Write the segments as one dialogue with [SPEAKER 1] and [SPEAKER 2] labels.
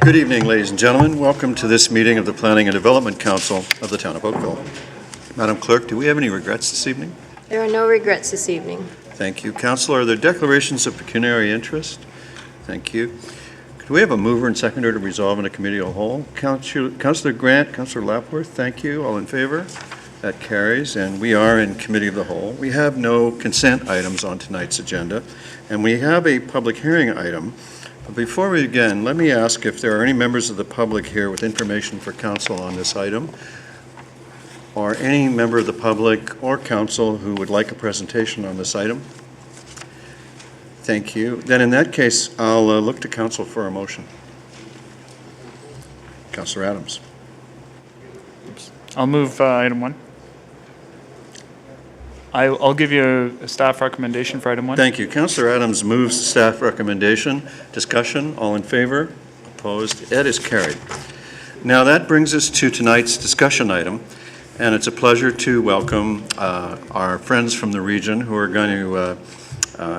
[SPEAKER 1] Good evening, ladies and gentlemen. Welcome to this meeting of the Planning and Development Council of the Town of Oakville. Madam Clerk, do we have any regrets this evening?
[SPEAKER 2] There are no regrets this evening.
[SPEAKER 1] Thank you. Councilor, are there declarations of pecuniary interest? Thank you. Could we have a mover and seconder to resolve in a committee of the whole? Councilor Grant, Councilor Lapworth, thank you. All in favor? That carries, and we are in committee of the whole. We have no consent items on tonight's agenda, and we have a public hearing item. Before we begin, let me ask if there are any members of the public here with information for council on this item, or any member of the public or council who would like a presentation on this item. Thank you. Then in that case, I'll look to council for a motion. Councilor Adams.
[SPEAKER 3] I'll move item 1. I'll give you a staff recommendation for item 1.
[SPEAKER 1] Thank you. Councilor Adams moves the staff recommendation. Discussion, all in favor? Opposed? It is carried. Now that brings us to tonight's discussion item, and it's a pleasure to welcome our friends from the region who are going to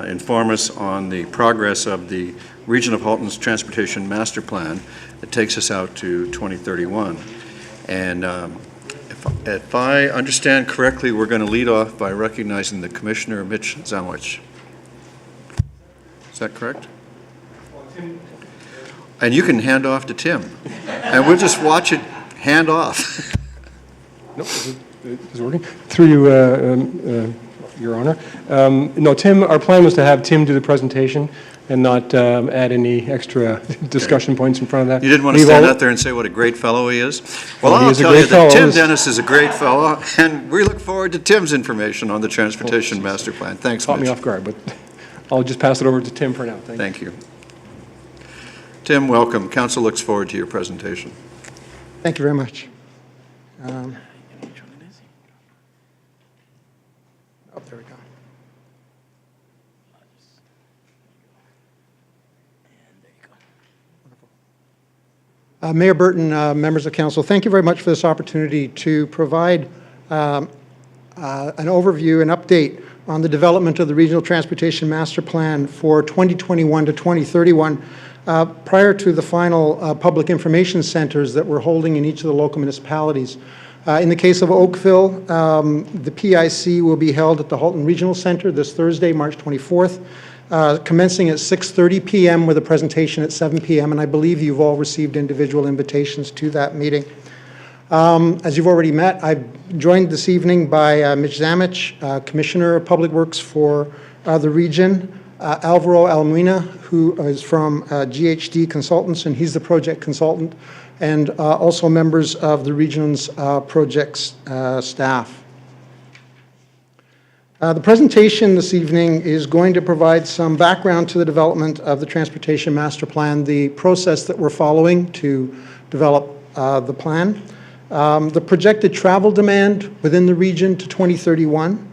[SPEAKER 1] inform us on the progress of the Region of Halton's Transportation Master Plan that takes us out to 2031. And if I understand correctly, we're going to lead off by recognizing the Commissioner, Mitch Zamowicz. Is that correct? And you can hand off to Tim, and we'll just watch it hand off.
[SPEAKER 4] No, it's working. Through you, Your Honor. No, Tim, our plan was to have Tim do the presentation and not add any extra discussion points in front of that.
[SPEAKER 1] You didn't want to stand out there and say what a great fellow he is? Well,
[SPEAKER 4] Well, he
[SPEAKER 1] I'll
[SPEAKER 4] is a
[SPEAKER 1] tell you
[SPEAKER 4] great
[SPEAKER 1] that
[SPEAKER 4] fellow.
[SPEAKER 1] Tim Dennis is a great fellow, and we look forward to Tim's information on the Transportation Master Plan. Thanks,
[SPEAKER 4] Caught me
[SPEAKER 1] Mitch.
[SPEAKER 4] off guard, but I'll just pass it over to Tim for now. Thank you.
[SPEAKER 1] Thank you. Tim, welcome. Council looks forward to your presentation.
[SPEAKER 5] Thank you very much. There we go. Mayor Burton, members of council, thank you very much for this opportunity to provide an overview and update on the development of the Regional Transportation Master Plan for 2021 to 2031 prior to the final public information centers that we're holding in each of the local municipalities. In the case of Oakville, the PIC will be held at the Halton Regional Center this Thursday, March 24th, commencing at 6:30 p.m. with a presentation at 7 p.m., and I believe you've all received individual invitations to that meeting. As you've already met, I'm joined this evening by Mitch Zamowicz, Commissioner of Public Works for the region, Alvaro Almuina, who is from GHD Consultants, and he's the project consultant, and also members of the region's projects staff. The presentation this evening is going to provide some background to the development of the Transportation Master Plan, the process that we're following to develop the plan, the projected travel demand within the region to 2031,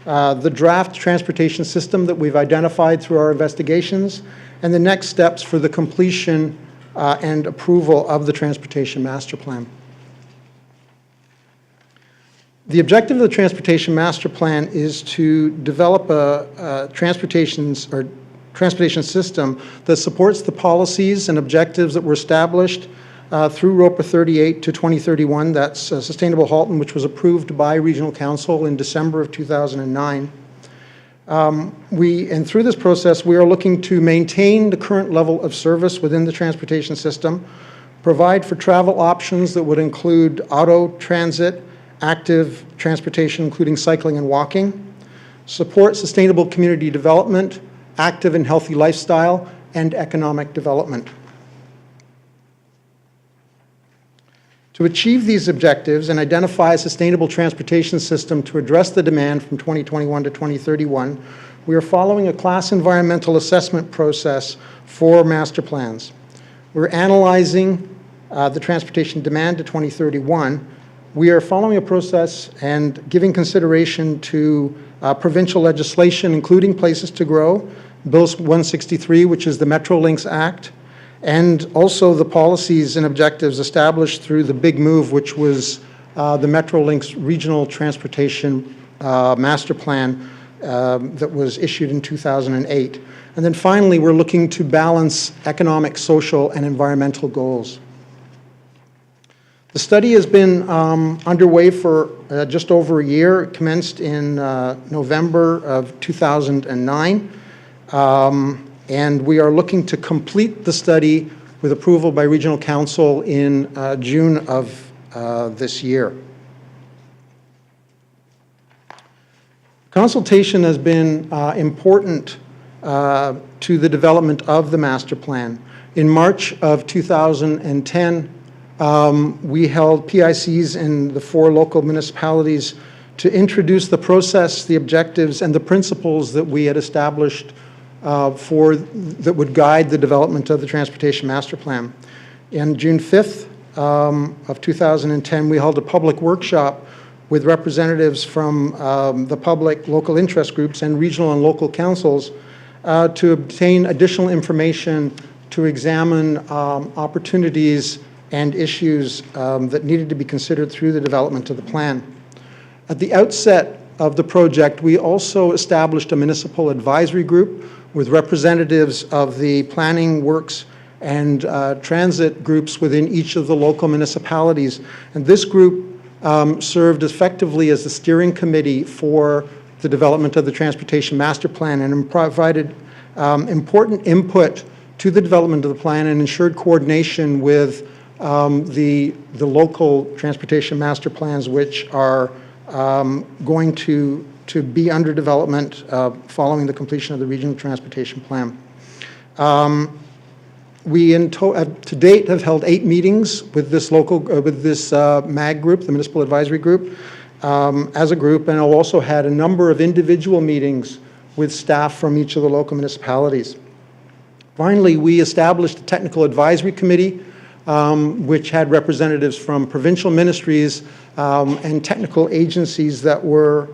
[SPEAKER 5] the draft transportation system that we've identified through our investigations, and the next steps for the completion and approval of the Transportation Master Plan. The objective of the Transportation Master Plan is to develop a transportation system that supports the policies and objectives that were established through ROPA 38 to 2031. That's Sustainable Halton, which was approved by Regional Council in December of 2009. And through this process, we are looking to maintain the current level of service within the transportation system, provide for travel options that would include auto, transit, active transportation, including cycling and walking, support sustainable community development, active and healthy lifestyle, and economic development. To achieve these objectives and identify a sustainable transportation system to address the demand from 2021 to 2031, we are following a class environmental assessment process for master plans. We're analyzing the transportation demand to 2031. We are following a process and giving consideration to provincial legislation, including Places to Grow, Bill 163, which is the Metro Links Act, and also the policies and objectives established through the Big Move, which was the Metro Links Regional Transportation Master Plan that was issued in 2008. And then finally, we're looking to balance economic, social, and environmental goals. The study has been underway for just over a year. It commenced in November of 2009. And we are looking to complete the study with approval by Regional Council in June of this year. Consultation has been important to the development of the master plan. In March of 2010, we held PICs in the 4 local municipalities to introduce the process, the objectives, and the principles that we had established that would guide the development of the Transportation Master Plan. On June 5th of 2010, we held a public workshop with representatives from the public, local interest groups, and regional and local councils to obtain additional information to examine opportunities and issues that needed to be considered through the development of the plan. At the outset of the project, we also established a municipal advisory group with representatives of the planning works and transit groups within each of the local municipalities. And this group served effectively as the steering committee for the development of the Transportation Master Plan and provided important input to the development of the plan and ensured coordination with the local transportation master plans, which are going to be under development following the completion of the Regional Transportation Plan. We to date have held 8 meetings with this MAG group, the Municipal Advisory Group, as a group, and also had a number of individual meetings with staff from each of the local municipalities. Finally, we established a technical advisory committee, which had representatives from provincial ministries and technical agencies that were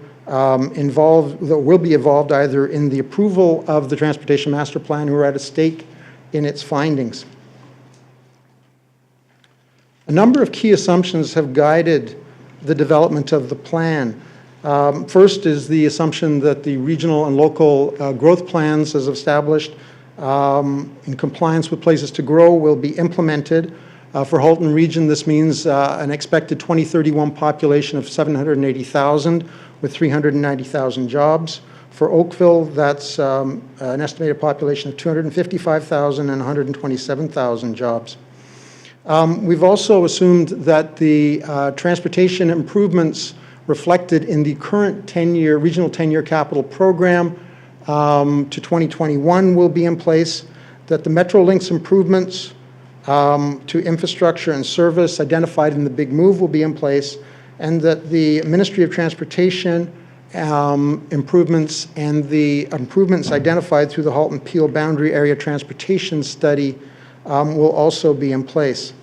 [SPEAKER 5] involved, that will be involved either in the approval of the Transportation Master Plan or at a stake in its findings. A number of key assumptions have guided the development of the plan. First is the assumption that the regional and local growth plans, as established in compliance with Places to Grow, will be implemented. For Halton Region, this means an expected 2031 population of 780,000 with 390,000 jobs. For Oakville, that's an estimated population of 255,000 and 127,000 jobs. We've also assumed that the transportation improvements reflected in the current regional 10-year capital program to 2021 will be in place, that the Metrolinx improvements to infrastructure and service identified in the Big Move will be in place, and that the Ministry of Transportation improvements and the improvements identified through the Halton-Peel Boundary Area Transportation Study will also be in place.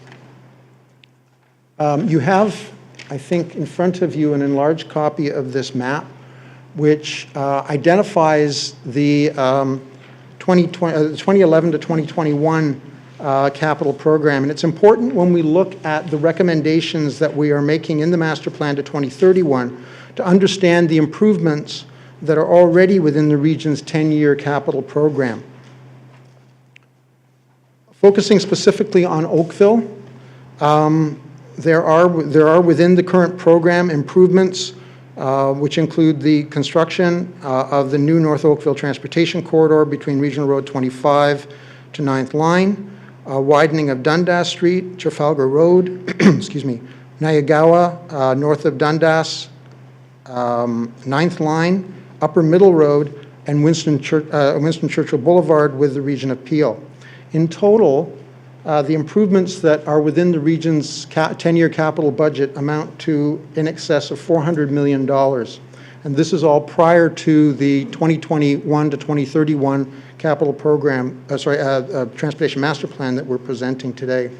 [SPEAKER 5] You have, I think, in front of you an enlarged copy of this map, which identifies the 2011 to 2021 capital program. And it's important when we look at the recommendations that we are making in the master plan to 2031 to understand the improvements that are already within the region's 10-year capital program. Focusing specifically on Oakville, there are within the current program improvements which include the construction of the new North Oakville Transportation Corridor between Regional Road 25 to 9th Line, widening of Dundas Street, Trafalgar Road, excuse me, Nayagawa, north of Dundas, 9th Line, Upper Middle Road, and Winston Churchill Boulevard with the region of Peel. In total, the improvements that are within the region's 10-year capital budget amount to in excess of $400 million. And this is all prior to the 2021 to 2031 capital program, Transportation Master Plan that we're presenting today.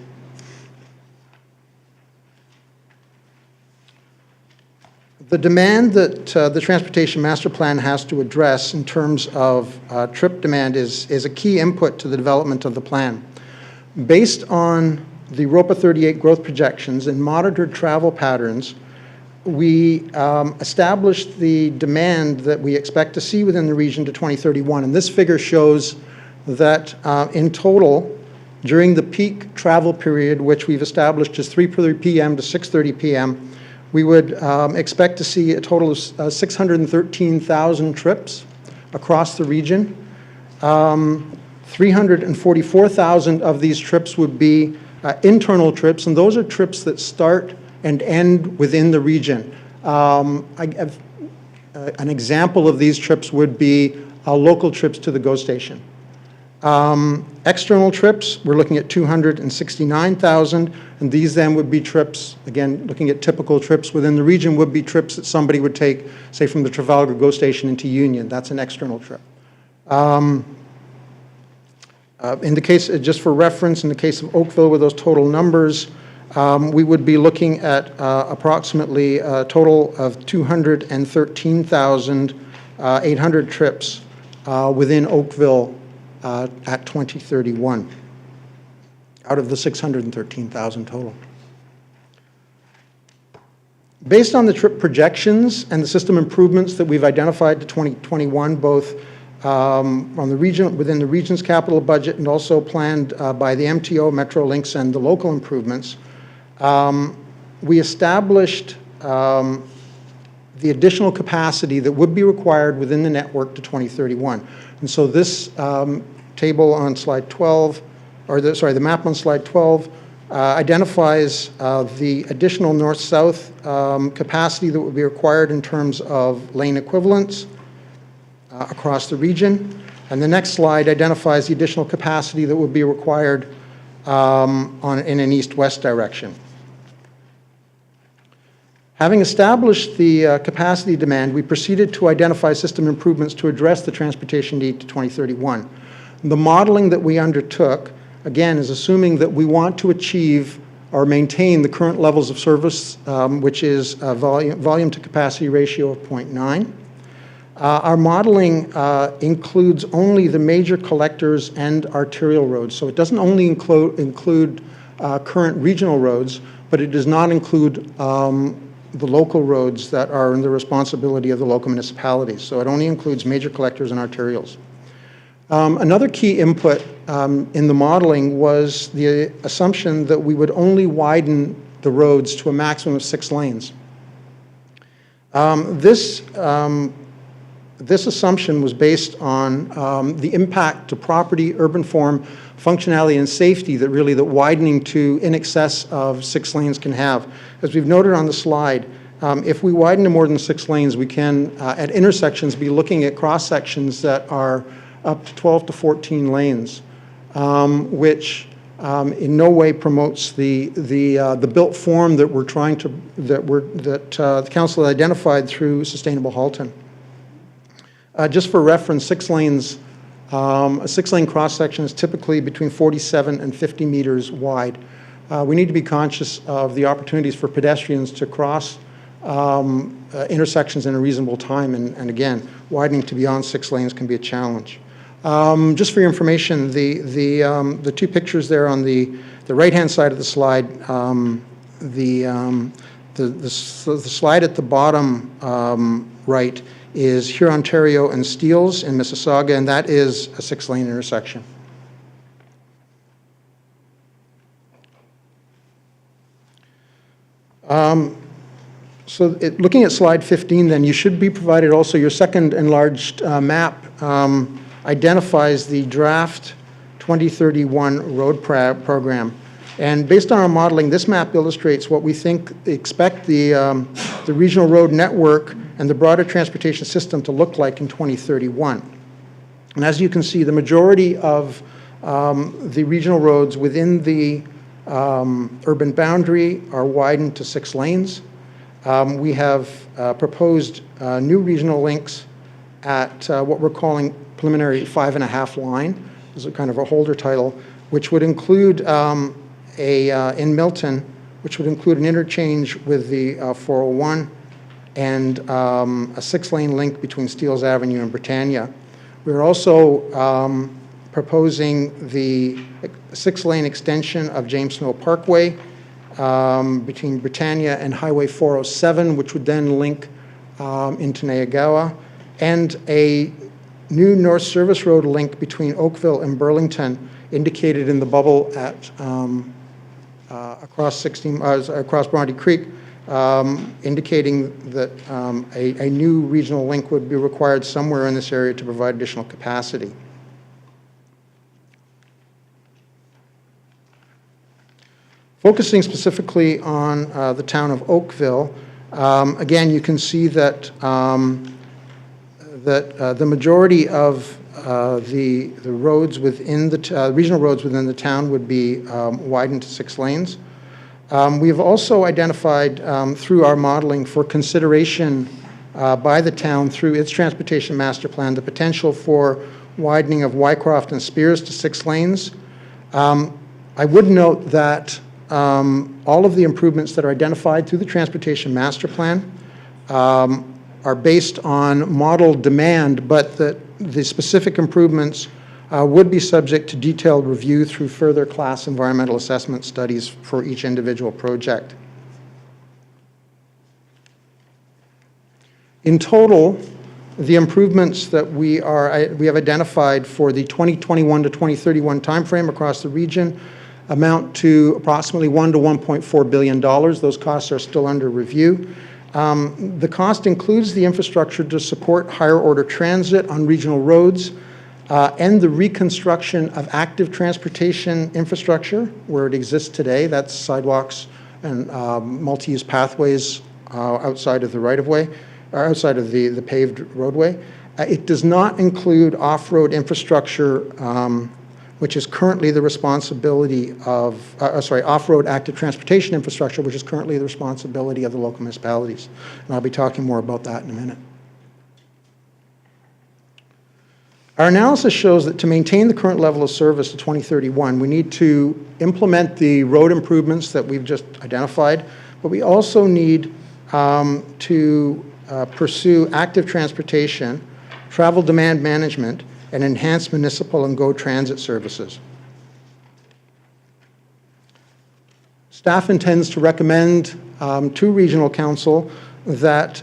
[SPEAKER 5] The demand that the Transportation Master Plan has to address in terms of trip demand is a key input to the development of the plan. Based on the ROPA 38 growth projections and monitored travel patterns, we established the demand that we expect to see within the region to 2031. And this figure shows that in total, during the peak travel period, which we've established as 3:30 p.m. to 6:30 p.m., we would expect to see a total of 613,000 trips across the region. 344,000 of these trips would be internal trips, and those are trips that start and end within the region. An example of these trips would be local trips to the GO station. External trips, we're looking at 269,000, and these then would be trips, again, looking at typical trips within the region, would be trips that somebody would take, say, from the Trafalgar GO station into Union. That's an external trip. In the case, just for reference, in the case of Oakville with those total numbers, we would be looking at approximately a total of 213,800 trips within Oakville at 2031, out of the 613,000 total. Based on the trip projections and the system improvements that we've identified to 2021, both on the region, within the region's capital budget and also planned by the MTO, Metrolinx, and the local improvements, we established the additional capacity that would be required within the network to 2031. And so this table on slide 12, or the map on slide 12, identifies the additional north-south capacity that would be required in terms of lane equivalents across the region. And the next slide identifies the additional capacity that would be required in an east-west direction. Having established the capacity demand, we proceeded to identify system improvements to address the transportation need to 2031. The modeling that we undertook, again, is assuming that we want to achieve or maintain the current levels of service, which is a volume to capacity ratio of 0.9. Our modeling includes only the major collectors and arterial roads. So it doesn't only include current regional roads, but it does not include the local roads that are in the responsibility of the local municipalities. So it only includes major collectors and arterials. Another key input in the modeling was the assumption that we would only widen the roads to a maximum of 6 lanes. This assumption was based on the impact to property, urban form, functionality, and safety that really the widening to in excess of 6 lanes can have. As we've noted on the slide, if we widen to more than 6 lanes, we can, at intersections, be looking at cross-sections that are up to 12 to 14 lanes, which in no way promotes the built form that we're trying to, that the council identified through Sustainable Halton. Just for reference, 6 lanes, a 6-lane cross-section is typically between 47 and 50 meters wide. We need to be conscious of the opportunities for pedestrians to cross intersections in a reasonable time, and again, widening to beyond 6 lanes can be a challenge. Just for your information, the 2 pictures there on the right-hand side of the slide, the slide at the bottom right is Hurontario and Steeles in Mississauga, and that is a 6-lane intersection. Looking at slide 15, then, you should be provided also your second enlarged map identifies the draft 2031 road program. And based on our modeling, this map illustrates what we expect the regional road network and the broader transportation system to look like in 2031. And as you can see, the majority of the regional roads within the urban boundary are widened to 6 lanes. We have proposed new regional links at what we're calling preliminary 5.5 line. This is a kind of a holder title, which would include in Milton, which would include an interchange with the 401 and a 6-lane link between Steeles Avenue and Britannia. We're also proposing the 6-lane extension of James Snow Parkway between Britannia and Highway 407, which would then link into Nayagawa, and a new North Service Road link between Oakville and Burlington, indicated in the bubble at across Bronte Creek, indicating that a new regional link would be required somewhere in this area to provide additional capacity. Focusing specifically on the town of Oakville, again, you can see that the majority of the roads within the regional roads within the town would be widened to 6 lanes. We have also identified through our modeling for consideration by the town through its transportation master plan the potential for widening of Wycroft and Spears to 6 lanes. I would note that all of the improvements that are identified through the transportation master plan are based on model demand, but that the specific improvements would be subject to detailed review through further class environmental assessment studies for each individual project. In total, the improvements that we have identified for the 2021 to 2031 timeframe across the region amount to approximately $1 to $1.4 billion. Those costs are still under review. The cost includes the infrastructure to support higher order transit on regional roads and the reconstruction of active transportation infrastructure where it exists today. That's sidewalks and multi-use pathways outside of the right-of-way, or outside of the paved roadway. It does not include off-road infrastructure, which is currently the responsibility of, off-road active transportation infrastructure, which is currently the responsibility of the local municipalities. And I'll be talking more about that in a minute. Our analysis shows that to maintain the current level of service to 2031, we need to implement the road improvements that we've just identified, but we also need to pursue active transportation, travel demand management, and enhanced municipal and GO transit services. Staff intends to recommend to Regional Council that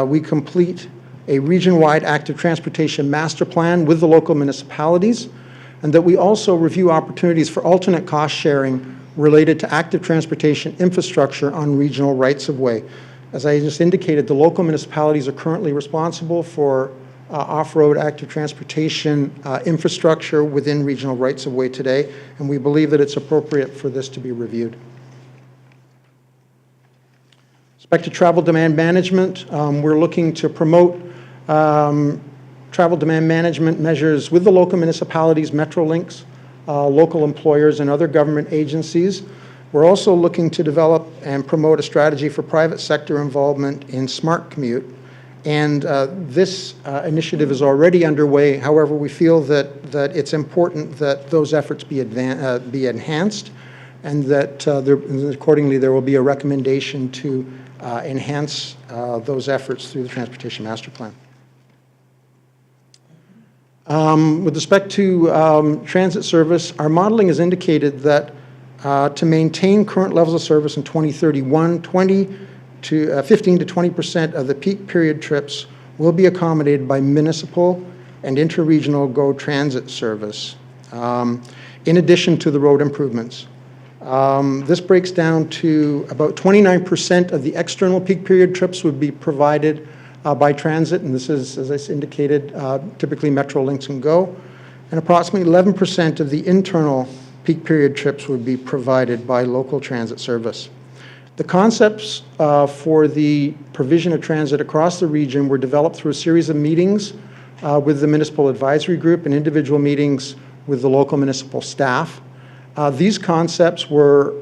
[SPEAKER 5] we complete a region-wide active transportation master plan with the local municipalities, and that we also review opportunities for alternate cost sharing related to active transportation infrastructure on regional rights-of-way. As I just indicated, the local municipalities are currently responsible for off-road active transportation infrastructure within regional rights-of-way today, and we believe that it's appropriate for this to be reviewed. With respect to travel demand management, we're looking to promote travel demand management measures with the local municipalities, Metrolinks, local employers, and other government agencies. We're also looking to develop and promote a strategy for private sector involvement in smart commute. And this initiative is already underway. However, we feel that it's important that those efforts be enhanced, and that accordingly there will be a recommendation to enhance those efforts through the Transportation Master Plan. With respect to transit service, our modeling has indicated that to maintain current levels of service in 2031, 15 to 20% of the peak period trips will be accommodated by municipal and interregional GO transit service, in addition to the road improvements. This breaks down to about 29% of the external peak period trips would be provided by transit, and this is, as I indicated, typically Metrolinks and GO, and approximately 11% of the internal peak period trips would be provided by local transit service. The concepts for the provision of transit across the region were developed through a series of meetings with the municipal advisory group and individual meetings with the local municipal staff. These concepts were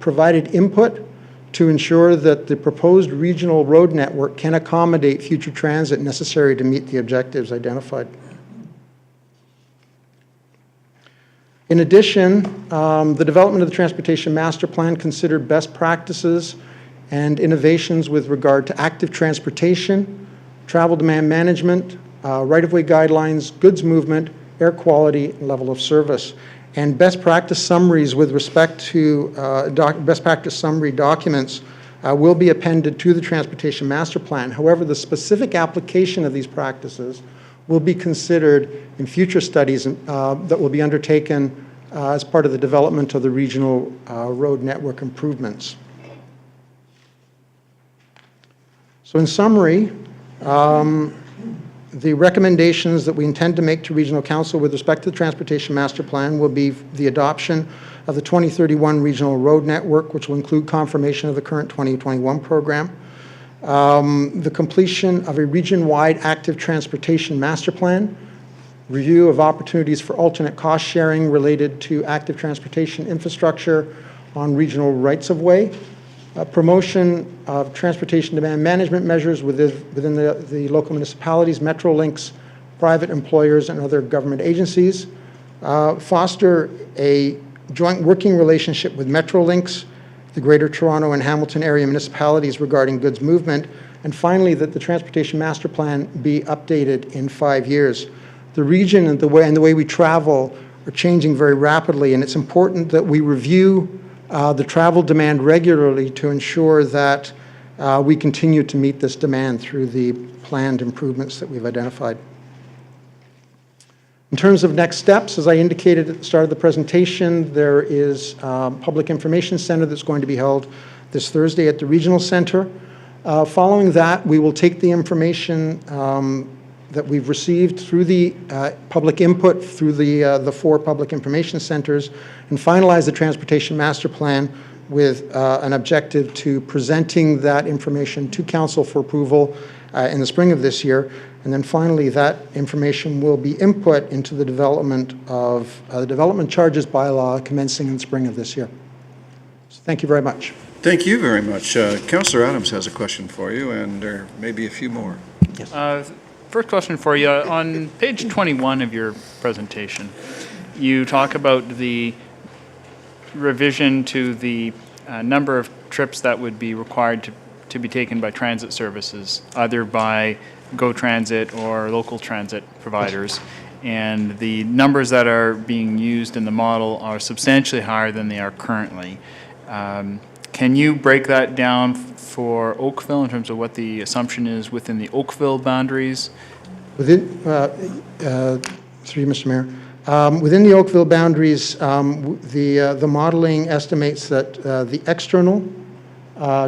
[SPEAKER 5] provided input to ensure that the proposed regional road network can accommodate future transit necessary to meet the objectives identified. In addition, the development of the Transportation Master Plan considered best practices and innovations with regard to active transportation, travel demand management, right-of-way guidelines, goods movement, air quality, and level of service. And best practice summaries with respect to best practice summary documents will be appended to the Transportation Master Plan. However, the specific application of these practices will be considered in future studies that will be undertaken as part of the development of the regional road network improvements. So in summary, the recommendations that we intend to make to Regional Council with respect to the Transportation Master Plan will be the adoption of the 2031 Regional Road Network, which will include confirmation of the current 2021 program, the completion of a region-wide active transportation master plan, review of opportunities for alternate cost sharing related to active transportation infrastructure on regional rights-of-way, promotion of transportation demand management measures within the local municipalities, Metrolinx, private employers, and other government agencies, foster a joint working relationship with Metrolinx, the Greater Toronto and Hamilton area municipalities regarding goods movement, and finally, that the Transportation Master Plan be updated in 5 years. The region and the way we travel are changing very rapidly, and it's important that we review the travel demand regularly to ensure that we continue to meet this demand through the planned improvements that we've identified. In terms of next steps, as I indicated at the start of the presentation, there is a public information center that's going to be held this Thursday at the Regional Center. Following that, we will take the information that we've received through the public input through the 4 public information centers and finalize the Transportation Master Plan with an objective to presenting that information to Council for approval in the spring of this year. And then finally, that information will be input into the development of the development charges bylaw commencing in the spring of this year. So thank you very much.
[SPEAKER 1] Thank you very much. Councillor Adams has a question for you, and there may be a few more.
[SPEAKER 3] First question for you. On page 21 of your presentation, you talk about the revision to the number of trips that would be required to be taken by transit services, either by GO Transit or local transit providers. And the numbers that are being used in the model are substantially higher than they are currently. Can you break that down for Oakville in terms of what the assumption is within the Oakville boundaries?
[SPEAKER 5] Within, through you, Mr. Mayor, within the Oakville boundaries, the modeling estimates that the external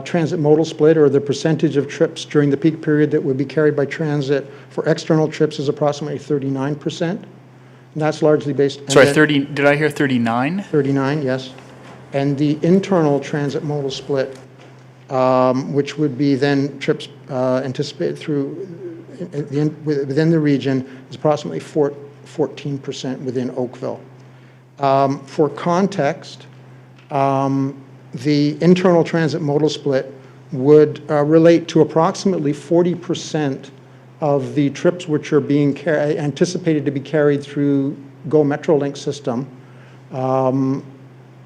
[SPEAKER 5] transit modal split, or the percentage of trips during the peak period that would be carried by transit for external trips, is approximately 39%. And that's largely based...
[SPEAKER 3] Sorry, 30, did I hear 39?
[SPEAKER 5] 39, yes. And the internal transit modal split, which would be then trips anticipated through within the region, is approximately 14% within Oakville. For context, the internal transit modal split would relate to approximately 40% of the trips which are being anticipated to be carried through GO Metrolink system.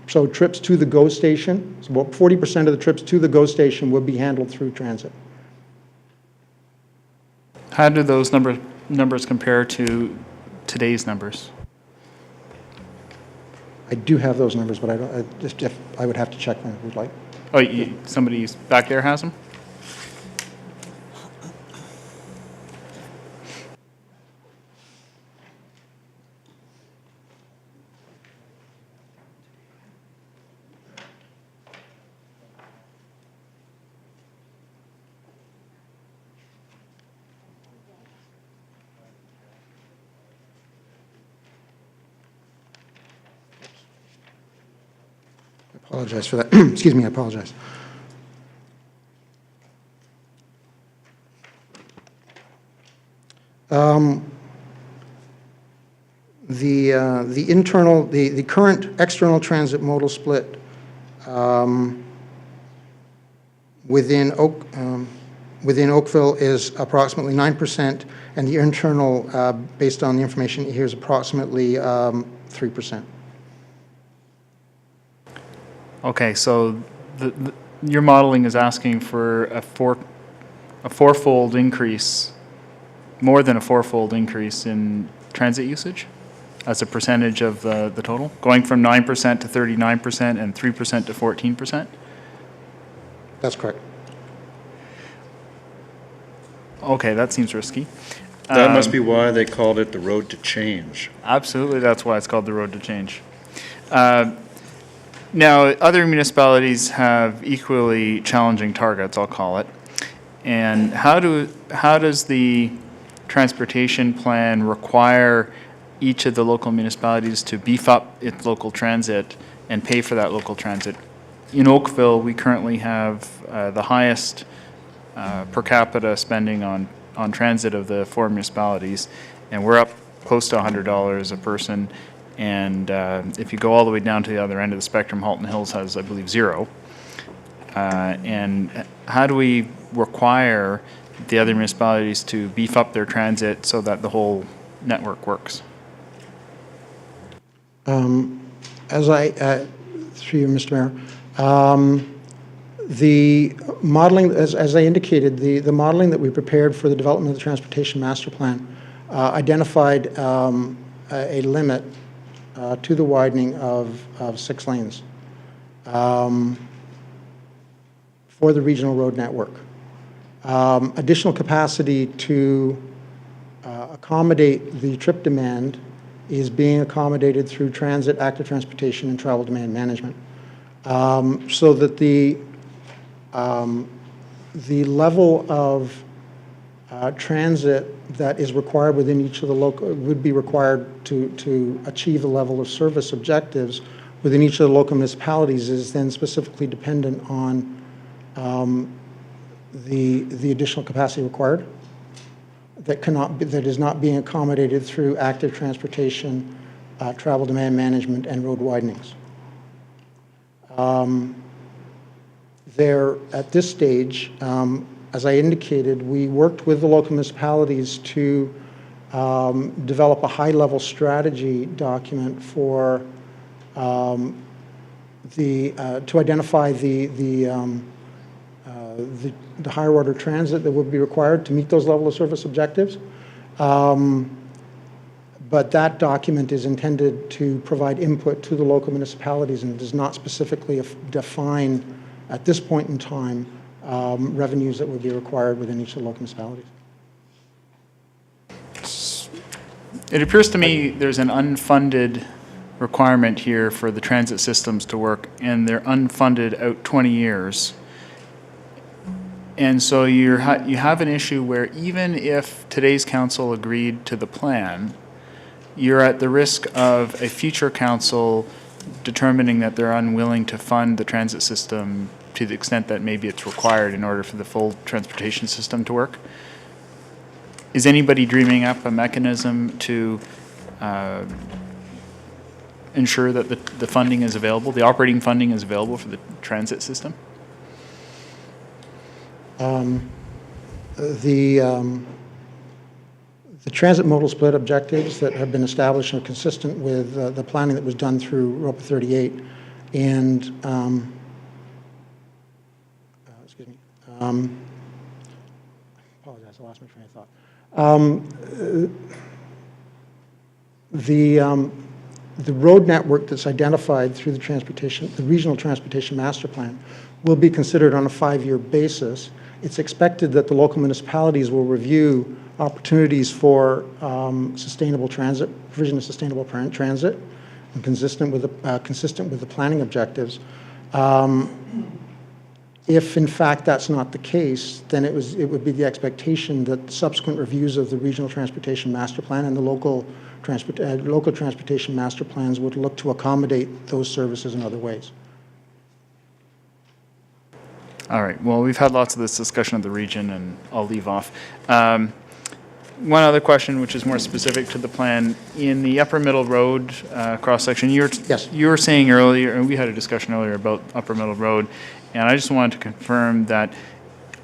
[SPEAKER 5] So trips to the GO station, so about 40% of the trips to the GO station would be handled through transit.
[SPEAKER 3] How do those numbers compare to today's numbers?
[SPEAKER 5] I do have those numbers, but I don't. I would have to check them if you'd like.
[SPEAKER 3] Oh, somebody back there has them?
[SPEAKER 5] I apologize for that. Excuse me, I apologize. The current external transit modal split within Oakville is approximately 9%, and the internal, based on the information here, is approximately 3%.
[SPEAKER 3] Okay, so your modeling is asking for a fourfold increase, more than a fourfold increase in transit usage as a percentage of the total, going from 9% to 39% and 3% to 14%?
[SPEAKER 5] That's correct.
[SPEAKER 3] Okay, that seems risky.
[SPEAKER 1] That must be why they called it the road to change.
[SPEAKER 3] Absolutely, that's why it's called the Road to Change. Now, other municipalities have equally challenging targets, I'll call it. And how does the transportation plan require each of the local municipalities to beef up its local transit and pay for that local transit? In Oakville, we currently have the highest per capita spending on transit of the 4 municipalities, and we're up close to $100 a person. And if you go all the way down to the other end of the spectrum, Halton Hills has, I believe, 0. And how do we require the other municipalities to beef up their transit so that the whole network works?
[SPEAKER 5] As through you, Mr. Mayor, the modeling, as I indicated, the modeling that we prepared for the development of the Transportation Master Plan identified a limit to the widening of 6 lanes for the regional road network. Additional capacity to accommodate the trip demand is being accommodated through transit, active transportation, and travel demand management. So that the level of transit that is required within each of the local, would be required to achieve the level of service objectives within each of the local municipalities is then specifically dependent on the additional capacity required that is not being accommodated through active transportation, travel demand management, and road widenings. At this stage, as I indicated, we worked with the local municipalities to develop a high-level strategy document for to identify the higher order transit that would be required to meet those level of service objectives. But that document is intended to provide input to the local municipalities and does not specifically define, at this point in time, revenues that would be required within each of the local municipalities.
[SPEAKER 3] It appears to me there's an unfunded requirement here for the transit systems to work, and they're unfunded out 20 years. And so you have an issue where even if today's council agreed to the plan, you're at the risk of a future council determining that they're unwilling to fund the transit system to the extent that maybe it's required in order for the full transportation system to work. Is anybody dreaming up a mechanism to ensure that the funding is available, the operating funding is available for the transit system?
[SPEAKER 5] The transit modal split objectives that have been established are consistent with the planning that was done through ROPA 38 and excuse me, apologize, I lost my train of thought. The road network that's identified through the regional transportation master plan will be considered on a 5-year basis. It's expected that the local municipalities will review opportunities for sustainable transit, provision of sustainable transit, and consistent with the planning objectives. If in fact that's not the case, then it would be the expectation that subsequent reviews of the regional transportation master plan and the local transportation master plans would look to accommodate those services in other ways.
[SPEAKER 3] All right. Well, we've had lots of this discussion of the region, and I'll leave off. One other question, which is more specific to the plan. In the Upper Middle Road cross-section,
[SPEAKER 5] Yes.
[SPEAKER 3] you were saying earlier, and we had a discussion earlier about Upper Middle Road, and I just wanted to confirm that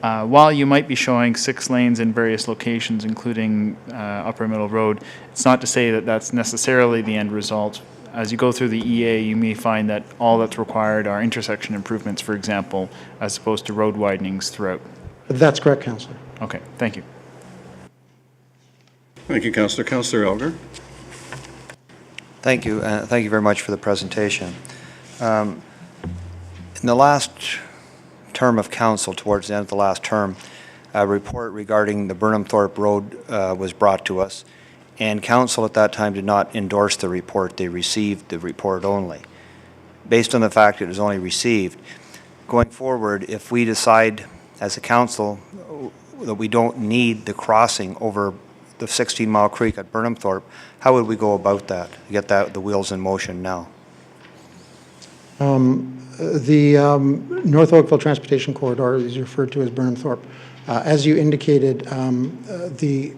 [SPEAKER 3] while you might be showing 6 lanes in various locations, including Upper Middle Road, it's not to say that that's necessarily the end result. As you go through the EA, you may find that all that's required are intersection improvements, for example, as opposed to road widenings throughout.
[SPEAKER 5] That's correct, Councillor.
[SPEAKER 3] Okay, thank you.
[SPEAKER 1] Thank you, Councillor. Councillor Elgar.
[SPEAKER 6] Thank you. Thank you very much for the presentation. In the last term of council, towards the end of the last term, a report regarding the Burnhamthorpe Road was brought to us, and council at that time did not endorse the report. They received the report only. Based on the fact that it was only received, going forward, if we decide as a council that we don't need the crossing over the 16-mile creek at Burnhamthorpe, how would we go about that, get the wheels in motion now?
[SPEAKER 5] The North Oakville Transportation Corridor is referred to as Burnhamthorpe. As you indicated, the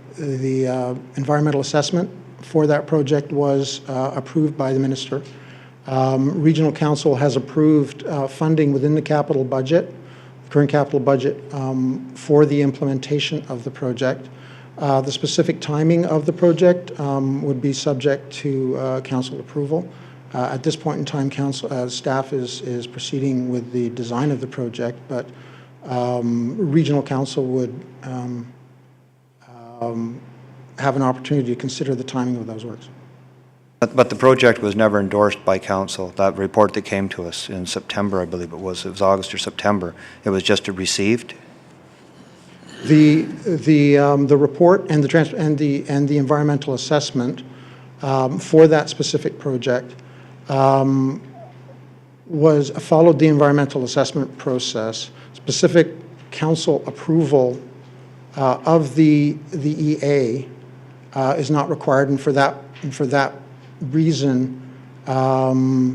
[SPEAKER 5] environmental assessment for that project was approved by the minister. Regional Council has approved funding within the capital budget, the current capital budget, for the implementation of the project. The specific timing of the project would be subject to council approval. At this point in time, staff is proceeding with the design of the project, but Regional Council would have an opportunity to consider the timing of those works.
[SPEAKER 6] But the project was never endorsed by council. That report that came to us in September, I believe it was August or September, it was just received?
[SPEAKER 5] The report and the environmental assessment for that specific project followed the environmental assessment process. Specific council approval of the EA is not required, and for that reason, the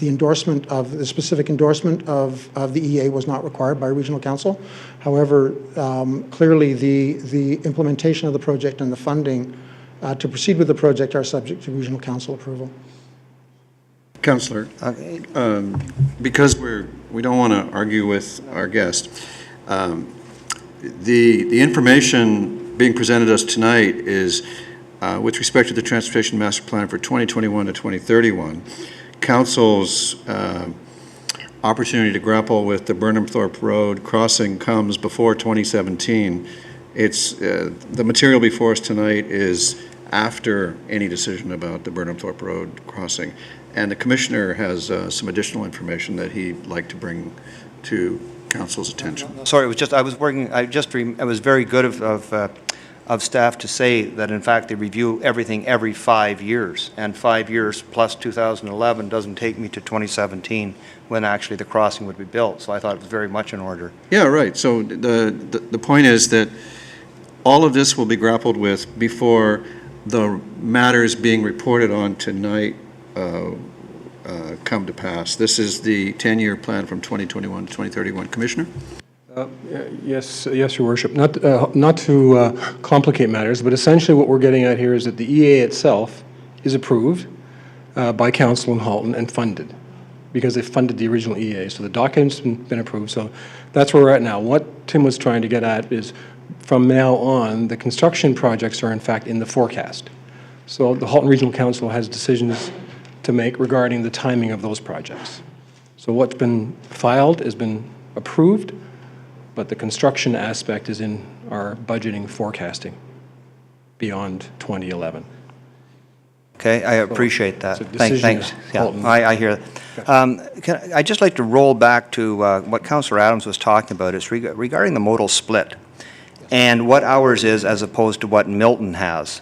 [SPEAKER 5] endorsement of the specific endorsement of the EA was not required by Regional Council. However, clearly the implementation of the project and the funding to proceed with the project are subject to Regional Council approval.
[SPEAKER 1] Councillor, because we don't want to argue with our guest, the information being presented to us tonight is with respect to the Transportation Master Plan for 2021 to 2031, Council's opportunity to grapple with the Burnhamthorpe Road crossing comes before 2017. It's the material before us tonight is after any decision about the Burnhamthorpe Road crossing, and the Commissioner has some additional information that he'd like to bring to Council's attention.
[SPEAKER 6] Sorry, it was just, I was working, it was very good of staff to say that in fact they review everything every 5 years, and 5 years plus 2011 doesn't take me to 2017 when actually the crossing would be built, so I thought it was very much in order.
[SPEAKER 1] Yeah, right. So the point is that all of this will be grappled with before the matters being reported on tonight come to pass. This is the 10-year plan from 2021 to 2031. Commissioner?
[SPEAKER 4] Yes, Your Worship. Not to complicate matters, but essentially what we're getting at here is that the EA itself is approved by Council in Halton and funded, because they funded the original EA. So the document's been approved. So that's where we're at now. What Tim was trying to get at is from now on, the construction projects are in fact in the forecast. So the Halton Regional Council has decisions to make regarding the timing of those projects. So what's been filed has been approved, but the construction aspect is in our budgeting forecasting beyond 2011.
[SPEAKER 6] Okay, I appreciate that.
[SPEAKER 4] So decision
[SPEAKER 6] Thanks.
[SPEAKER 4] is
[SPEAKER 6] Yeah,
[SPEAKER 4] Halton.
[SPEAKER 6] I hear that. I'd just like to roll back to what Councillor Adams was talking about. It's regarding the modal split and what ours is as opposed to what Milton has,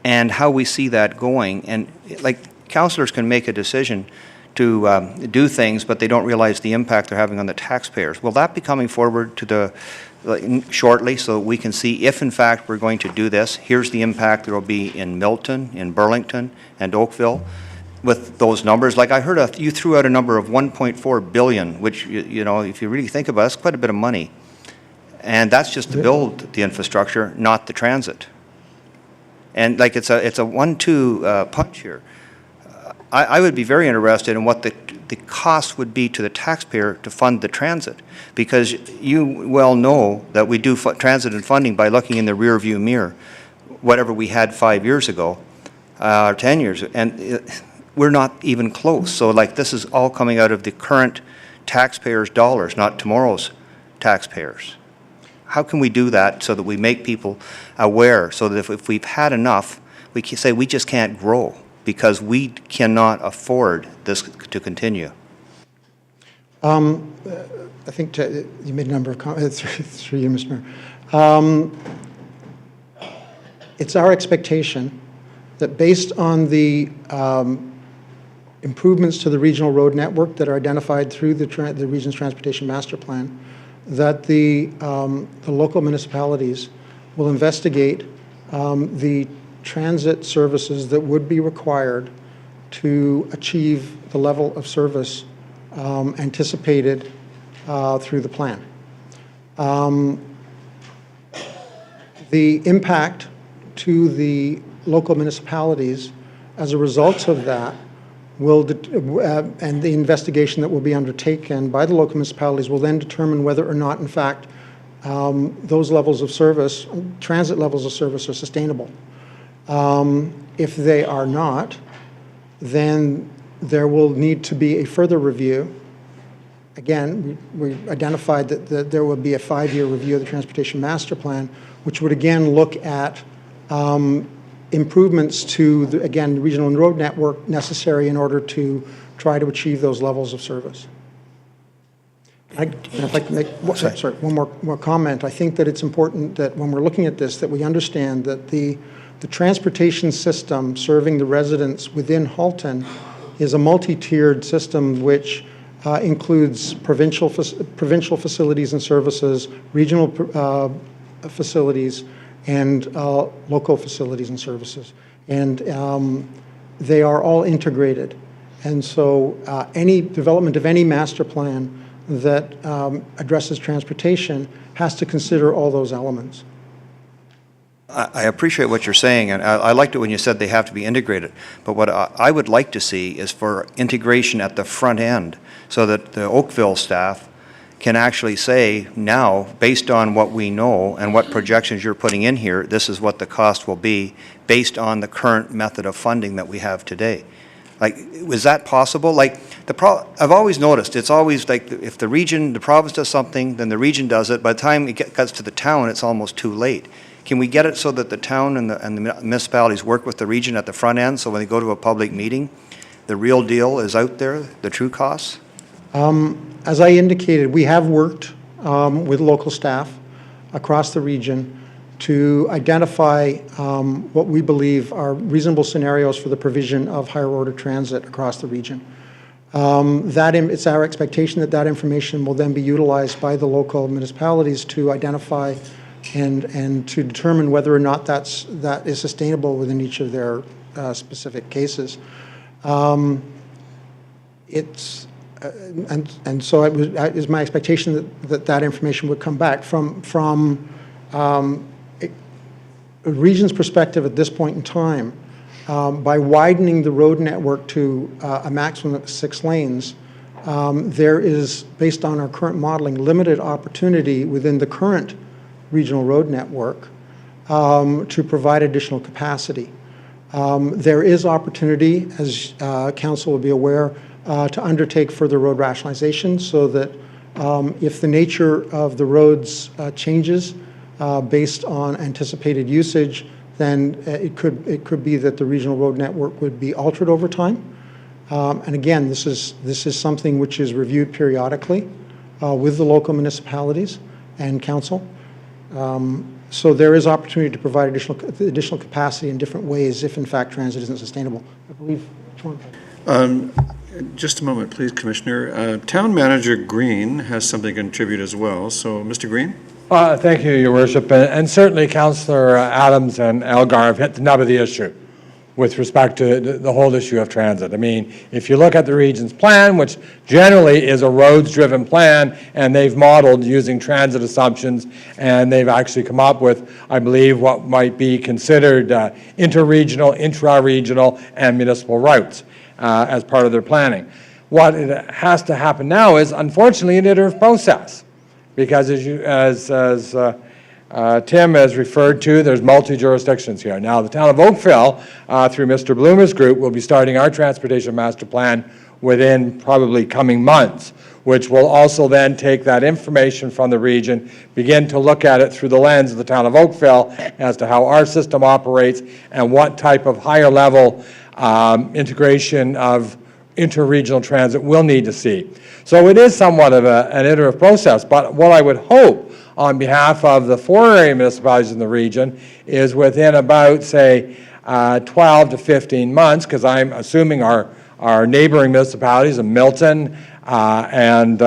[SPEAKER 6] and how we see that going. And like, councillors can make a decision to do things, but they don't realize the impact they're having on the taxpayers. Will that be coming forward to the shortly, so we can see if in fact we're going to do this? Here's the impact there will be in Milton, in Burlington, and Oakville, with those numbers. Like I heard you threw out a number of 1.4 billion, which you know, if you really think about it, that's quite a bit of money, and that's just to build the infrastructure, not the transit. And like it's a 1-2 punch here. I would be very interested in what the cost would be to the taxpayer to fund the transit, because you well know that we do transit and funding by looking in the rear view mirror, whatever we had 5 years ago, or 10 years, and we're not even close. So like, this is all coming out of the current taxpayers' dollars, not tomorrow's taxpayers. How can we do that so that we make people aware, so that if we've had enough, we can say we just can't grow, because we cannot afford this to continue?
[SPEAKER 5] I think you made a number of comments through you, Mr. Mayor. It's our expectation that based on the improvements to the regional road network that are identified through the region's transportation master plan, that the local municipalities will investigate the transit services that would be required to achieve the level of service anticipated through the plan. The impact to the local municipalities as a result of that will, and the investigation that will be undertaken by the local municipalities will then determine whether or not, in fact, those levels of service, transit levels of service, are sustainable. If they are not, then there will need to be a further review. Again, we identified that there would be a 5-year review of the Transportation Master Plan, which would again look at improvements to, the regional and road network necessary in order to try to achieve those levels of service. If I can make one more comment. I think that it's important that when we're looking at this, that we understand that the transportation system serving the residents within Halton is a multi-tiered system which includes provincial facilities and services, regional facilities, and local facilities and services. And they are all integrated. And so any development of any master plan that addresses transportation has to consider all those elements.
[SPEAKER 6] I appreciate what you're saying, and I liked it when you said they have to be integrated. But what I would like to see is for integration at the front end, so that the Oakville staff can actually say now, based on what we know and what projections you're putting in here, this is what the cost will be based on the current method of funding that we have today. Like, was that possible? Like, I've always noticed, it's always like if the province does something, then the region does it. By the time it gets to the town, it's almost too late. Can we get it so that the town and the municipalities work with the region at the front end, so when they go to a public meeting, the real deal is out there, the true costs?
[SPEAKER 5] As I indicated, we have worked with local staff across the region to identify what we believe are reasonable scenarios for the provision of higher order transit across the region. It's our expectation that that information will then be utilized by the local municipalities to identify and to determine whether or not that is sustainable within each of their specific cases. And so it was my expectation that information would come back from a region's perspective at this point in time. By widening the road network to a maximum of 6 lanes, there is, based on our current modeling, limited opportunity within the current regional road network to provide additional capacity. There is opportunity, as Council will be aware, to undertake further road rationalization, so that if the nature of the roads changes based on anticipated usage, then it could be that the regional road network would be altered over time. And again, this is something which is reviewed periodically with the local municipalities and council. So there is opportunity to provide additional capacity in different ways if, in fact, transit isn't sustainable. I believe.
[SPEAKER 1] Just a moment, please, Commissioner. Town Manager Green has something to contribute as well. So, Mr. Green?
[SPEAKER 7] Thank you, Your Worship. And certainly, Councillor Adams and Elgar have hit the nub of the issue with respect to the whole issue of transit. I mean, if you look at the region's plan, which generally is a roads-driven plan, and they've modeled using transit assumptions, and they've actually come up with, I believe, what might be considered interregional, intra-regional, and municipal routes as part of their planning. What has to happen now is, unfortunately, an iterative process, because as Tim has referred to, there's multi-jurisdictions here. Now, the town of Oakville, through Mr. Bloomer's group, will be starting our transportation master plan within probably coming months, which will also then take that information from the region, begin to look at it through the lens of the town of Oakville as to how our system operates and what type of higher level integration of interregional transit will need to see. So it is somewhat of an iterative process, but what I would hope on behalf of the 4 area municipalities in the region is within about, say, 12 to 15 months, because I'm assuming our neighboring municipalities of Milton and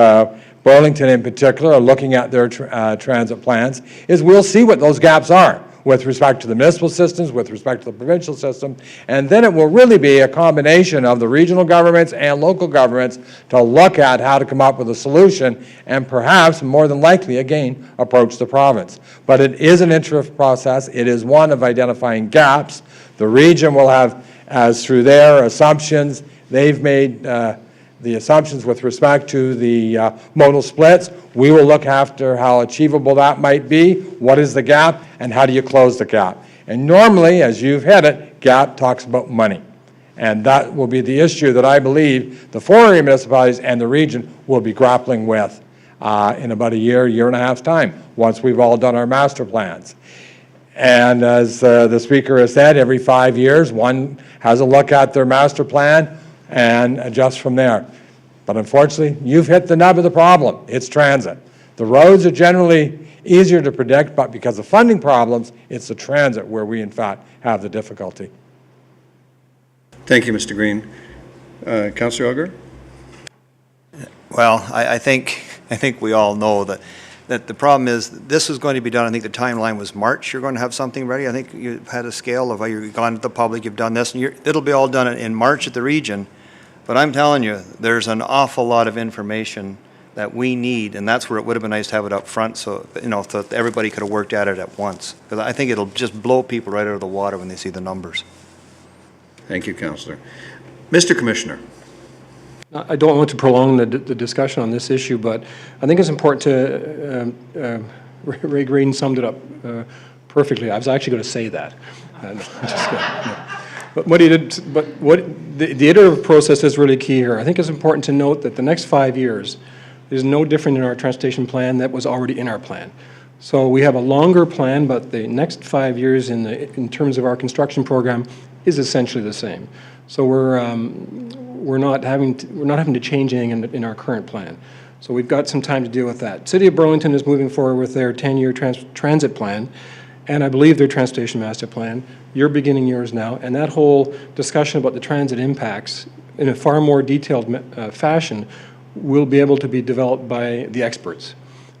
[SPEAKER 7] Burlington in particular are looking at their transit plans, is we'll see what those gaps are with respect to the municipal systems, with respect to the provincial system, and then it will really be a combination of the regional governments and local governments to look at how to come up with a solution and perhaps, more than likely, again, approach the province. But it is an iterative process. It is one of identifying gaps. The region will have, as through their assumptions, they've made the assumptions with respect to the modal splits. We will look after how achievable that might be, what is the gap, and how do you close the gap. And normally, as you've hit it, gap talks about money. And that will be the issue that I believe the 4 area municipalities and the region will be grappling with in about a year and a half's time, once we've all done our master plans. And as the speaker has said, every 5 years, one has a look at their master plan and adjust from there. But unfortunately, you've hit the nub of the problem. It's transit. The roads are generally easier to predict, but because of funding problems, it's the transit where we, in fact, have the difficulty.
[SPEAKER 1] Thank you, Mr. Green. Councillor Elgar?
[SPEAKER 6] Well, I think we all know that the problem is this is going to be done. I think the timeline was March. You're going to have something ready. I think you've had a scale of how you've gone to the public, you've done this, and it'll be all done in March at the region. But I'm telling you, there's an awful lot of information that we need, and that's where it would have been nice to have it up front, so so everybody could have worked at it at once. Because I think it'll just blow people right out of the water when they see the numbers.
[SPEAKER 1] Thank you, Councillor. Mr. Commissioner.
[SPEAKER 4] I don't want to prolong the discussion on this issue, but I think it's important to, Ray Green summed it up perfectly. I was actually going to say that. But what he did, the iterative process is really key here. I think it's important to note that the next 5 years is no different in our transportation plan that was already in our plan. So we have a longer plan, but the next 5 years in terms of our construction program is essentially the same. So we're not having to change anything in our current plan. So we've got some time to deal with that. City of Burlington is moving forward with their 10-year transit plan, and I believe their transportation master plan. You're beginning yours now, and that whole discussion about the transit impacts in a far more detailed fashion will be able to be developed by the experts.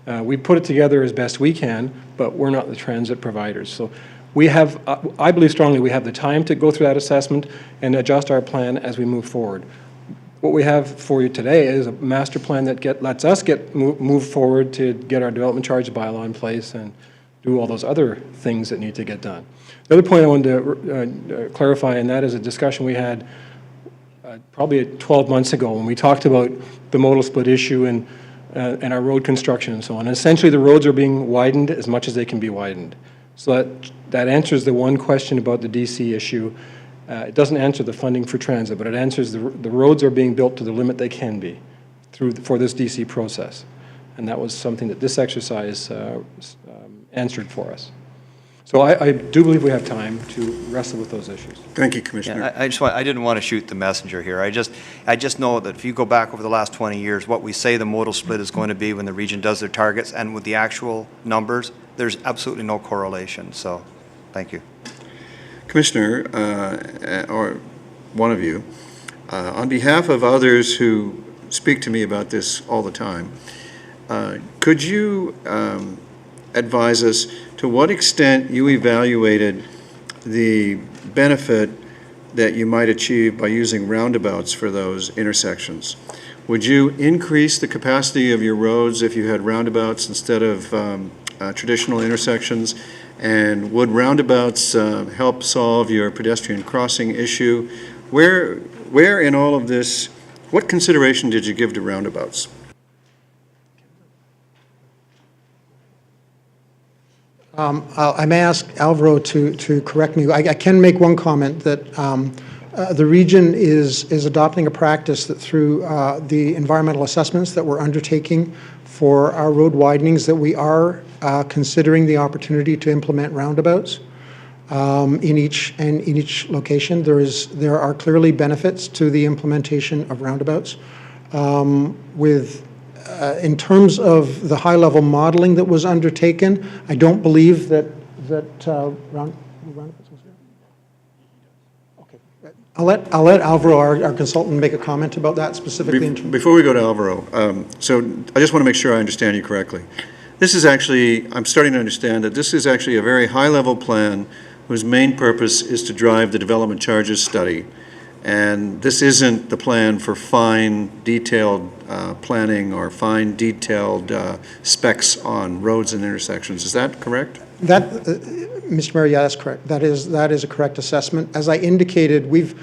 [SPEAKER 4] We put it together as best we can, but we're not the transit providers. So we have, I believe strongly, we have the time to go through that assessment and adjust our plan as we move forward. What we have for you today is a master plan that lets us move forward to get our development charge bylaw in place and do all those other things that need to get done. The other point I wanted to clarify, and that is a discussion we had probably 12 months ago when we talked about the modal split issue and our road construction and so on. And essentially, the roads are being widened as much as they can be widened. So that answers the one question about the DC issue. It doesn't answer the funding for transit, but it answers the roads are being built to the limit they can be for this DC process. And that was something that this exercise answered for us. So I do believe we have time to wrestle with those issues.
[SPEAKER 1] Thank you, Commissioner.
[SPEAKER 6] Yeah, I didn't want to shoot the messenger here. I just know that if you go back over the last 20 years, what we say the modal split is going to be when the region does their targets and with the actual numbers, there's absolutely no correlation. So, thank you.
[SPEAKER 1] Commissioner, or one of you, on behalf of others who speak to me about this all the time, could you advise us to what extent you evaluated the benefit that you might achieve by using roundabouts for those intersections? Would you increase the capacity of your roads if you had roundabouts instead of traditional intersections? And would roundabouts help solve your pedestrian crossing issue? Where in all of this, what consideration did you give to roundabouts?
[SPEAKER 5] I may ask Alvaro to correct me. I can make one comment that the region is adopting a practice that through the environmental assessments that we're undertaking for our road widenings that we are considering the opportunity to implement roundabouts. in each location. There are clearly benefits to the implementation of roundabouts. In terms of the high-level modeling that was undertaken, I don't believe that roundabouts was here. Okay. I'll let Alvaro, our consultant, make a comment about that specifically.
[SPEAKER 1] Before we go to Alvaro, so I just want to make sure I understand you correctly. This is actually, I'm starting to understand that this is actually a very high-level plan whose main purpose is to drive the development charges study. And this isn't the plan for fine, detailed planning or fine, detailed specs on roads and intersections. Is that correct?
[SPEAKER 5] That, Mr. Mayor, yeah, that's correct. That is a correct assessment. As I indicated, we've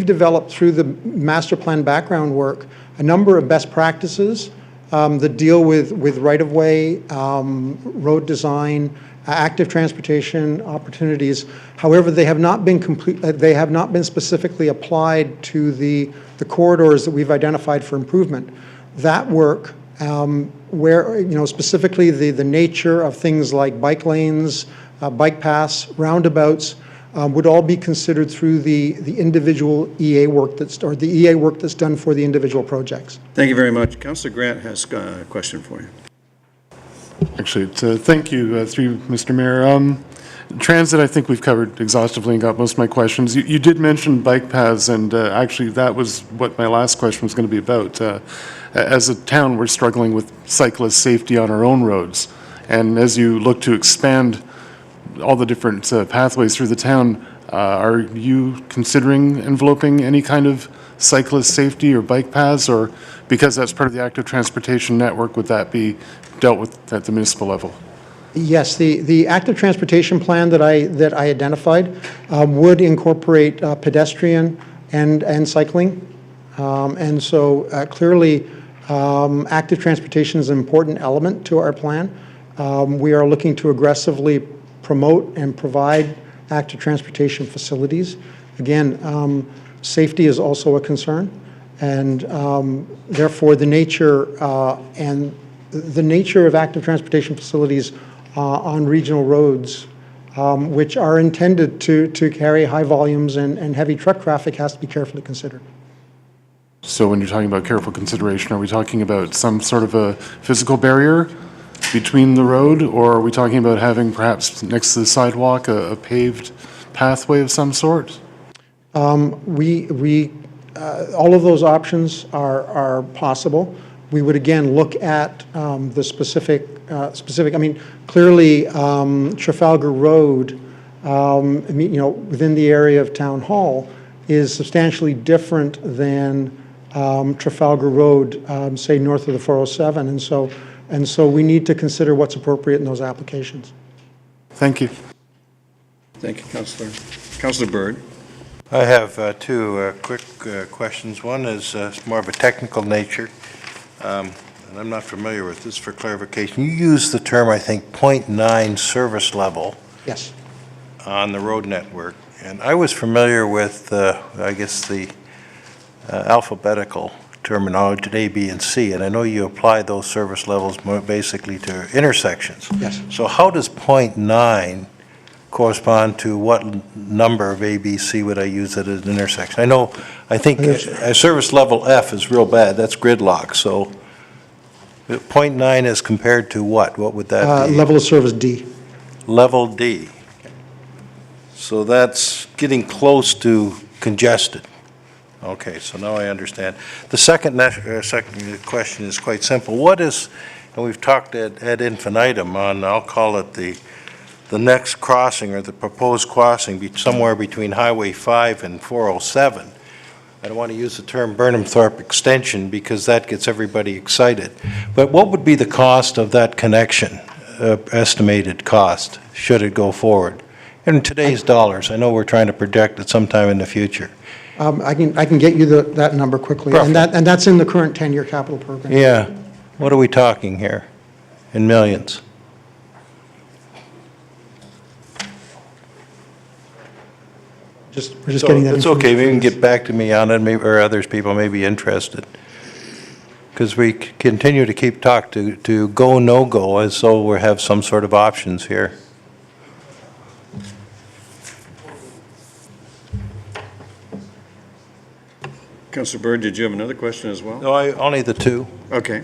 [SPEAKER 5] developed through the master plan background work a number of best practices that deal with right-of-way, road design, active transportation opportunities. However, they have not been they have not been specifically applied to the corridors that we've identified for improvement. That work, where specifically the nature of things like bike lanes, bike paths, roundabouts, would all be considered through the individual EA work the EA work that's done for the individual projects.
[SPEAKER 1] Thank you very much. Councillor Grant has a question for you.
[SPEAKER 8] Actually, thank you, through Mr. Mayor. Transit, I think we've covered exhaustively and got most of my questions. You did mention bike paths, and actually that was what my last question was going to be about. As a town, we're struggling with cyclist safety on our own roads. And as you look to expand all the different pathways through the town, are you considering enveloping any kind of cyclist safety or bike paths, or because that's part of the active transportation network, would that be dealt with at the municipal level?
[SPEAKER 5] Yes, the active transportation plan that I identified would incorporate pedestrian and cycling, and so clearly active transportation is an important element to our plan. We are looking to aggressively promote and provide active transportation facilities. Again, safety is also a concern, and therefore the nature of active transportation facilities on regional roads, which are intended to carry high volumes and heavy truck traffic, has to be carefully considered.
[SPEAKER 8] So when you're talking about careful consideration, are we talking about some sort of a physical barrier between the road, or are we talking about having perhaps next to the sidewalk a paved pathway of some sort?
[SPEAKER 5] All of those options are possible. We would again look at the specific. I mean, clearly Trafalgar Road, within the area of Town Hall, is substantially different than Trafalgar Road, say north of the 407, and so we need to consider what's appropriate in those applications.
[SPEAKER 8] Thank you.
[SPEAKER 1] Thank you, Councillor. Councillor Bird.
[SPEAKER 9] I have two quick questions. One is more of a technical nature, and I'm not familiar with this. For clarification, you used the term, I think, 0.9 service level.
[SPEAKER 5] Yes.
[SPEAKER 9] On the road network, and I was familiar with, I guess, the alphabetical terminology, A, B, and C, and I know you apply those service levels more basically to intersections.
[SPEAKER 5] Yes.
[SPEAKER 9] So how does 0.9 correspond to what number of A, B, C would I use at an intersection? I think a service level F is real bad. That's gridlock. So 0.9 is compared to what? What would that be?
[SPEAKER 5] Level of service D.
[SPEAKER 9] Level D. So that's getting close to congested. Okay, so now I understand. The second question is quite simple. What is, and we've talked ad infinitum on, I'll call it the next crossing or the proposed crossing somewhere between Highway 5 and 407. I don't want to use the term Burnham Thorpe extension because that gets everybody excited. But what would be the cost of that connection, estimated cost, should it go forward? In today's dollars, I know we're trying to project it sometime in the future.
[SPEAKER 5] I can get you that number quickly, and that's in the current 10-year capital program.
[SPEAKER 9] Yeah. What are we talking here in millions?
[SPEAKER 5] We're just getting that.
[SPEAKER 9] It's okay. Maybe you can get back to me on it, maybe, or others people may be interested. Because we continue to keep talk to go, no go, as though we have some sort of options here.
[SPEAKER 1] Councillor Bird, did you have another question as well?
[SPEAKER 9] No, only the two.
[SPEAKER 1] Okay.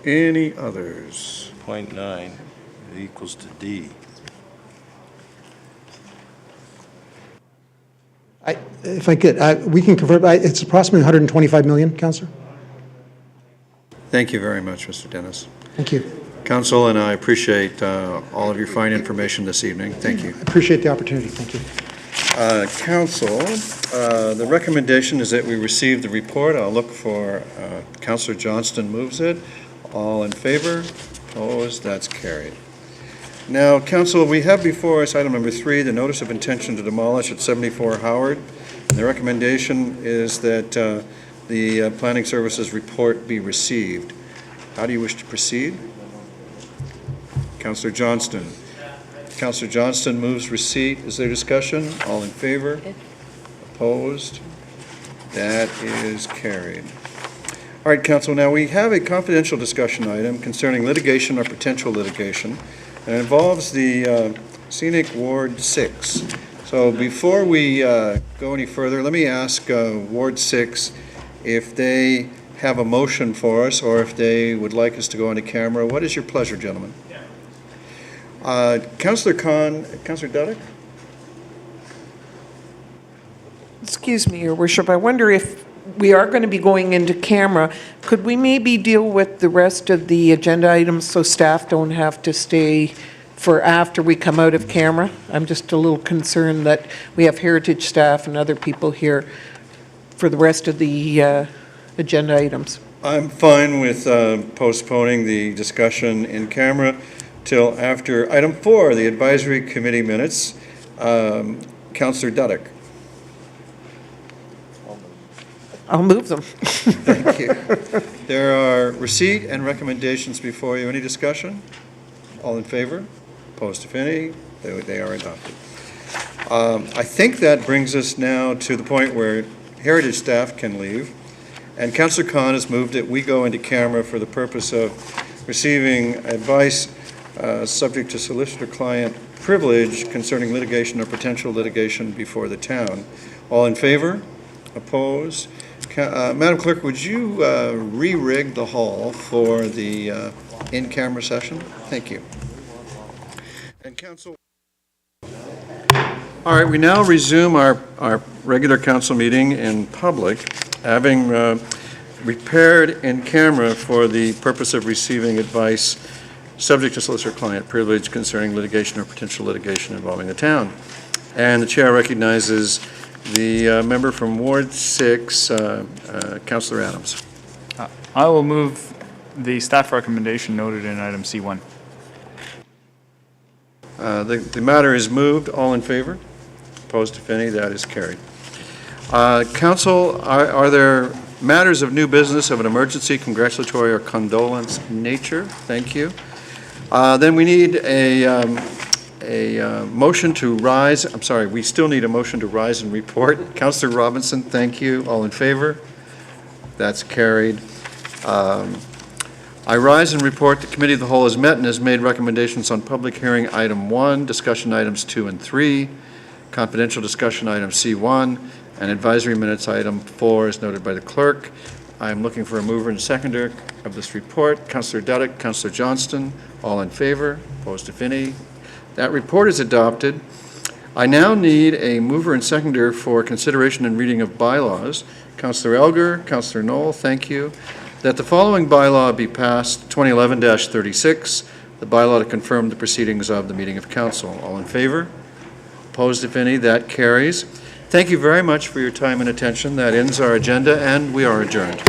[SPEAKER 1] Any others?
[SPEAKER 9] 0.9 equals to D.
[SPEAKER 5] If I could, we can convert, it's approximately 125 million, Councillor.
[SPEAKER 1] Thank you very much, Mr. Dennis.
[SPEAKER 5] Thank you.
[SPEAKER 1] Council, and I appreciate all of your fine information this evening. Thank you.
[SPEAKER 5] I appreciate the opportunity. Thank you.
[SPEAKER 1] Council, the recommendation is that we receive the report. I'll look for Councillor Johnston moves it. All in favor? Opposed? That's carried. Now, Council, we have before us item number 3, the notice of intention to demolish at 74 Howard. And the recommendation is that the Planning Services report be received. How do you wish to proceed? Councillor Johnston. Councillor Johnston moves receipt. Is there discussion? All in favor? Opposed? That is carried. All right, Council, now we have a confidential discussion item concerning litigation or potential litigation, and it involves the Scenic Ward 6. So before we go any further, let me ask Ward 6 if they have a motion for us or if they would like us to go into camera. What is your pleasure, gentlemen? Councillor Khan, Councillor Dudek?
[SPEAKER 10] Excuse me, Your Worship, I wonder if we are going to be going into camera, could we maybe deal with the rest of the agenda items so staff don't have to stay for after we come out of camera? I'm just a little concerned that we have heritage staff and other people here for the rest of the agenda items.
[SPEAKER 1] I'm fine with postponing the discussion in camera till after item 4, the advisory committee minutes. Councillor Dudek.
[SPEAKER 10] I'll move them.
[SPEAKER 1] Thank you. There are receipt and recommendations before you. Any discussion? All in favor? Opposed, if any? They are adopted. I think that brings us now to the point where heritage staff can leave. And Councillor Khan has moved that we go into camera for the purpose of receiving advice subject to solicitor-client privilege concerning litigation or potential litigation before the town. All in favor? Opposed? Madam Clerk, would you re-rig the hall for the in-camera session? Thank you. And Council. All right, we now resume our regular council meeting in public, having prepared in camera for the purpose of receiving advice subject to solicitor-client privilege concerning litigation or potential litigation involving the town. And the chair recognizes the member from Ward 6, Councillor Adams.
[SPEAKER 3] I will move the staff recommendation noted in item C1.
[SPEAKER 1] The matter is moved. All in favor? Opposed, if any? That is carried. Council, are there matters of new business of an emergency, congratulatory, or condolence nature? Thank you. Then we need a motion to rise. I'm sorry, we still need a motion to rise and report. Councillor Robinson, thank you. All in favor? That's carried. I rise and report the Committee of the Whole has met and has made recommendations on public hearing item 1, discussion items 2 and 3, confidential discussion item C1, and advisory minutes item 4 as noted by the clerk. I am looking for a mover and seconder of this report. Councillor Dudek, Councillor Johnston, all in favor? Opposed, if any? That report is adopted. I now need a mover and seconder for consideration and reading of bylaws. Councillor Elgar, Councillor Knoll, thank you. That the following bylaw be passed, 2011-36, the bylaw to confirm the proceedings of the meeting of council. All in favor? Opposed, if any? That carries. Thank you very much for your time and attention. That ends our agenda, and we are adjourned.